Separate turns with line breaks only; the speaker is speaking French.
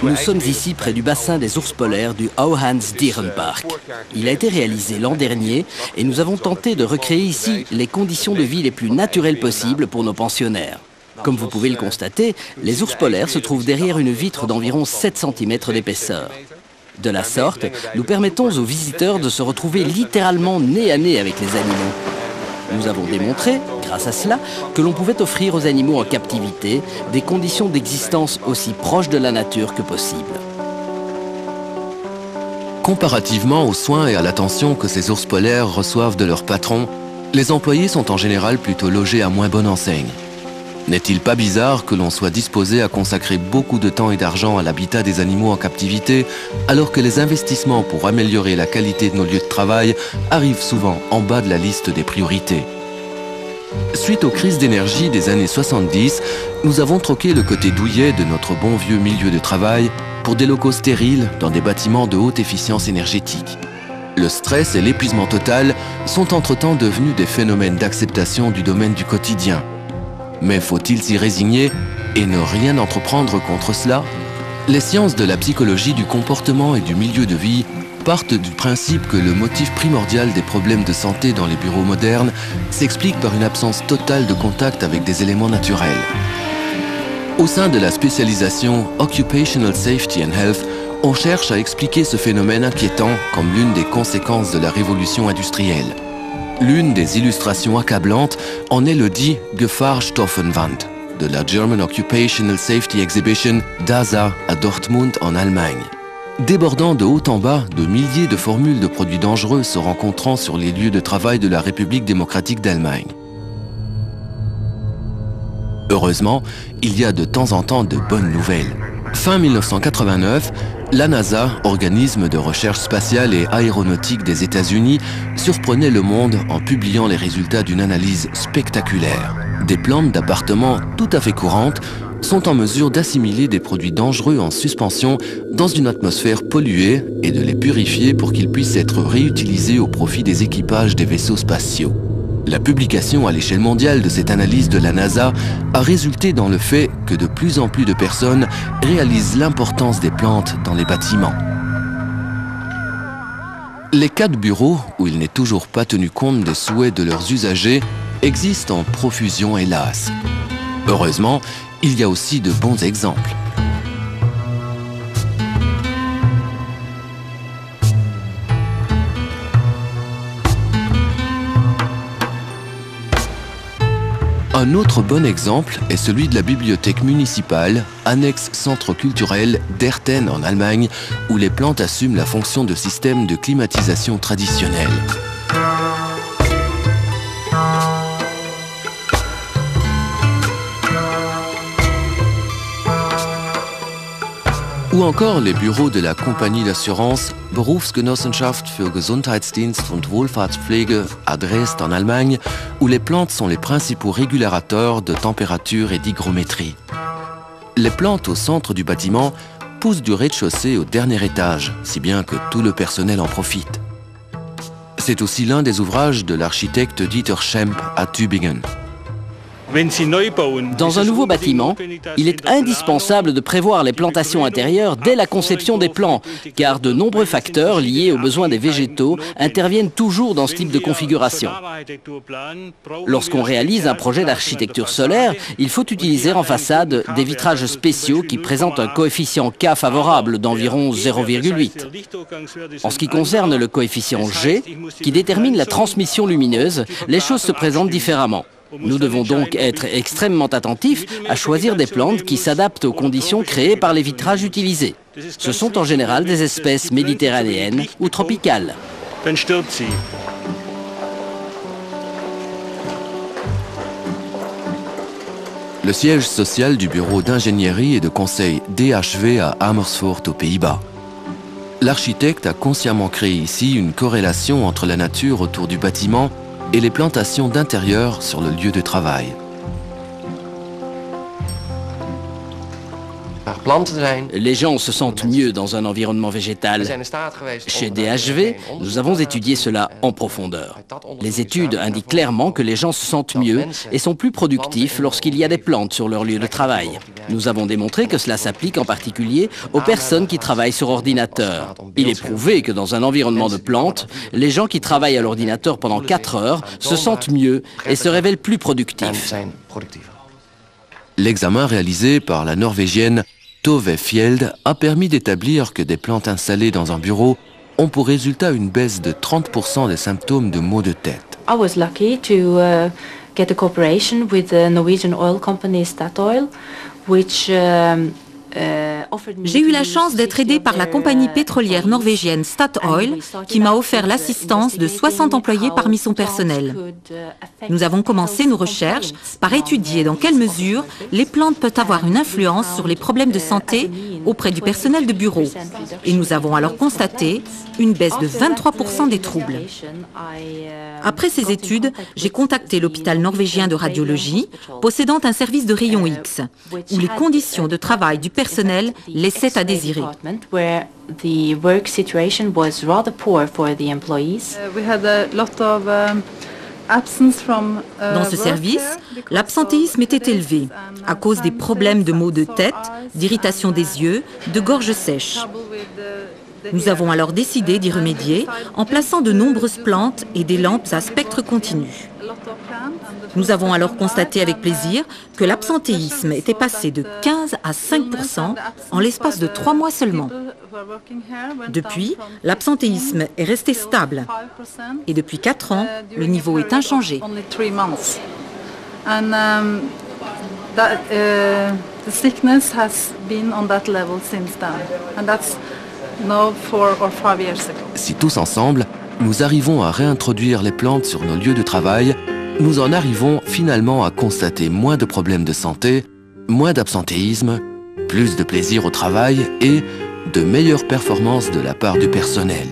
Nous sommes ici près du bassin des ours polaires du Auhans Dierenpark. Il a été réalisé l'an dernier et nous avons tenté de recréer ici les conditions de vie les plus naturelles possibles pour nos pensionnaires. Comme vous pouvez le constater, les ours polaires se trouvent derrière une vitre d'environ 7 cm d'épaisseur. De la sorte, nous permettons aux visiteurs de se retrouver littéralement nez à nez avec les animaux. Nous avons démontré, grâce à cela, que l'on pouvait offrir aux animaux en captivité des conditions d'existence aussi proches de la nature que possible.
Comparativement aux soins et à l'attention que ces ours polaires reçoivent de leurs patrons, les employés sont en général plutôt logés à moins bonne enseigne. N'est-il pas bizarre que l'on soit disposé à consacrer beaucoup de temps et d'argent à l'habitat des animaux en captivité, alors que les investissements pour améliorer la qualité de nos lieux de travail arrivent souvent en bas de la liste des priorités? Suite aux crises d'énergie des années 70, nous avons troqué le côté douillet de notre bon vieux milieu de travail pour des locaux stériles dans des bâtiments de haute efficience énergétique. Le stress et l'épuisement total sont entre-temps devenus des phénomènes d'acceptation du domaine du quotidien. Mais faut-il s'y résigner et ne rien entreprendre contre cela? Les sciences de la psychologie du comportement et du milieu de vie partent du principe que le motif primordial des problèmes de santé dans les bureaux modernes s'explique par une absence totale de contact avec des éléments naturels. Au sein de la spécialisation Occupational Safety and Health, on cherche à expliquer ce phénomène inquiétant comme l'une des conséquences de la révolution industrielle. L'une des illustrations accablantes en est le dit Gefahrstoffenwand de la German Occupational Safety Exhibition DASA à Dortmund en Allemagne. Débordant de haut en bas de milliers de formules de produits dangereux se rencontrant sur les lieux de travail de la République démocratique d'Allemagne. Heureusement, il y a de temps en temps de bonnes nouvelles. Fin 1989, la NASA, organisme de recherche spatiale et aéronautique des États-Unis, surprenait le monde en publiant les résultats d'une analyse spectaculaire. Des plantes d'appartements tout à fait courantes sont en mesure d'assimiler des produits dangereux en suspension dans une atmosphère polluée et de les purifier pour qu'ils puissent être réutilisés au profit des équipages des vaisseaux spatiaux. La publication à l'échelle mondiale de cette analyse de la NASA a résulté dans le fait que de plus en plus de personnes réalisent l'importance des plantes dans les bâtiments. Les cas de bureaux où il n'est toujours pas tenu compte des souhaits de leurs usagers existent en profusion, hélas. Heureusement, il y a aussi de bons exemples. Un autre bon exemple est celui de la bibliothèque municipale, annexe centre culturel d'Herten en Allemagne, où les plantes assument la fonction de système de climatisation traditionnel. Ou encore les bureaux de la compagnie d'assurance Berufsgenossenschaft für Gesundheitsdienst und Wohlfahrtspflege à Dresde en Allemagne, où les plantes sont les principaux régulateurs de température et d'hygrométrie. Les plantes au centre du bâtiment poussent du rez-de-chaussée au dernier étage, si bien que tout le personnel en profite. C'est aussi l'un des ouvrages de l'architecte Dieter Schempp à Tübingen.
Dans un nouveau bâtiment, il est indispensable de prévoir les plantations intérieures dès la conception des plans, car de nombreux facteurs liés aux besoins des végétaux interviennent toujours dans ce type de configuration. Lorsqu'on réalise un projet d'architecture solaire, il faut utiliser en façade des vitrages spéciaux qui présentent un coefficient K favorable d'environ 0,8. En ce qui concerne le coefficient G, qui détermine la transmission lumineuse, les choses se présentent différemment. Nous devons donc être extrêmement attentifs à choisir des plantes qui s'adaptent aux conditions créées par les vitrages utilisés. Ce sont en général des espèces méditerranéennes ou tropicales.
Le siège social du bureau d'ingénierie et de conseil DHV à Amersfoort aux Pays-Bas. L'architecte a consciemment créé ici une corrélation entre la nature autour du bâtiment et les plantations d'intérieur sur le lieu de travail.
Les gens se sentent mieux dans un environnement végétal. Chez DHV, nous avons étudié cela en profondeur. Les études indiquent clairement que les gens se sentent mieux et sont plus productifs lorsqu'il y a des plantes sur leur lieu de travail. Nous avons démontré que cela s'applique en particulier aux personnes qui travaillent sur ordinateur. Il est prouvé que dans un environnement de plantes, les gens qui travaillent à l'ordinateur pendant 4 heures se sentent mieux et se révèlent plus productifs.
L'examen réalisé par la Norvégienne Tove Fjeld a permis d'établir que des plantes installées dans un bureau ont pour résultat une baisse de 30% des symptômes de maux de tête.
I was lucky to get a cooperation with the Norwegian oil company Statoil, which
J'ai eu la chance d'être aidée par la compagnie pétrolière norvégienne Statoil qui m'a offert l'assistance de 60 employés parmi son personnel. Nous avons commencé nos recherches par étudier dans quelle mesure les plantes peuvent avoir une influence sur les problèmes de santé auprès du personnel de bureau. Et nous avons alors constaté une baisse de 23% des troubles. Après ces études, j'ai contacté l'hôpital norvégien de radiologie, possédant un service de rayons X, où les conditions de travail du personnel laissaient à désirer. Dans ce service, l'absentéisme était élevé à cause des problèmes de maux de tête, d'irritation des yeux, de gorge sèche. Nous avons alors décidé d'y remédier en plaçant de nombreuses plantes et des lampes à spectre continu. Nous avons alors constaté avec plaisir que l'absentéisme était passé de 15 à 5% en l'espace de 3 mois seulement. Depuis, l'absentéisme est resté stable et depuis 4 ans, le niveau est inchangé.
Si tous ensemble, nous arrivons à réintroduire les plantes sur nos lieux de travail, nous en arrivons finalement à constater moins de problèmes de santé, moins d'absentéisme, plus de plaisir au travail et de meilleures performances de la part du personnel.